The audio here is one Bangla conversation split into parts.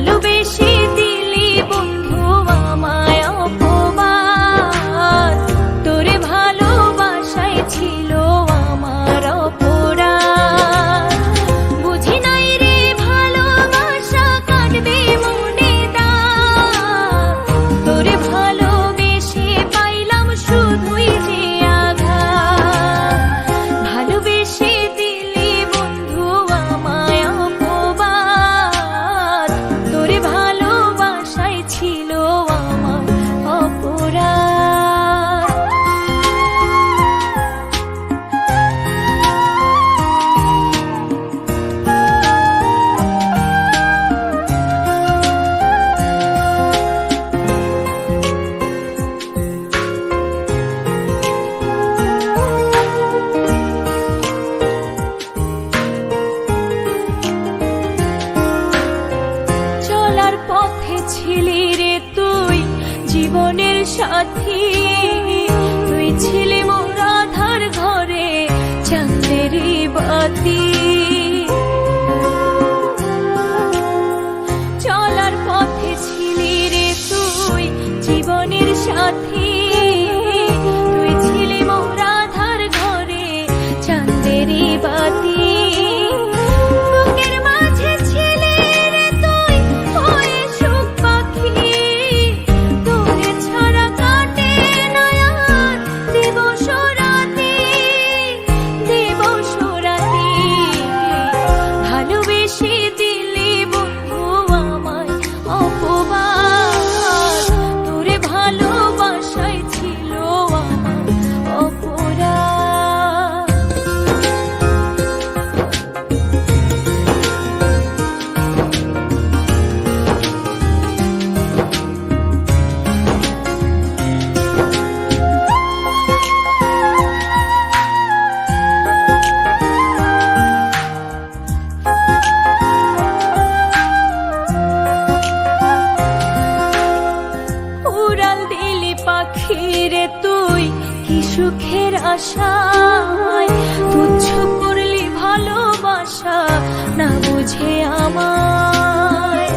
ভালোবেসে দিলি বন্ধু আমায় অপবাদ, তোরে ভালোবাসায় ছিল আমার অপরাধ। বুঝি নাই রে ভালোবাসা কাটবে মনে দাগ, তোরে ভালোবেসে পাইলাম শুধুই যে আঘাত। ভালোবেসে দিলি বন্ধু আমায় অপবাদ, তোরে ভালোবাসায় ছিল আমার অপরাধ। চলার পথে ছিলি রে তুই জীবনের সাথী, তুই ছিলি মোর আধার ঘরে চাঁদেরই বাতি। চলার পথে ছিলি রে তুই জীবনের সাথী, তুই ছিলি মোর আধার ঘরে চাঁদেরই বাতি। বুকের মাঝে ছিলি রে তুই হয়ে সুখ পাখি, তোরে ছাড়া কাটে না আর দিবস রাতি, দিবস রাতি। ভালোবেসে দিলি বন্ধু আমায় অপবাদ, তোরে ভালোবাসায় ছিল আমার অপরাধ। উড়াল দিলি পাখি রে তুই কি সুখের আশায়, তুচ্ছ করলি ভালোবাসা না বুঝে আমায়।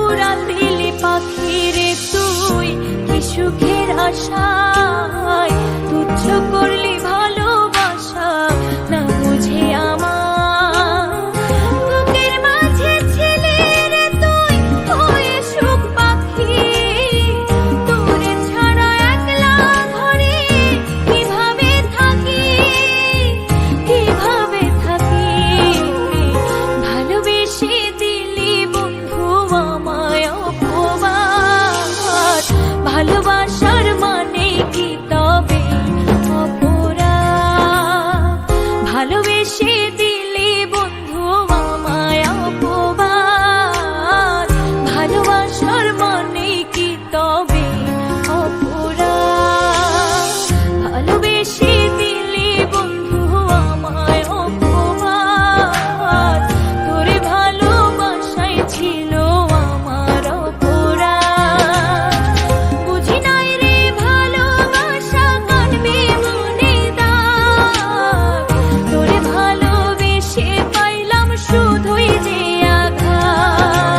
উড়াল দিলি পাখি রে তুই কি সুখের আশা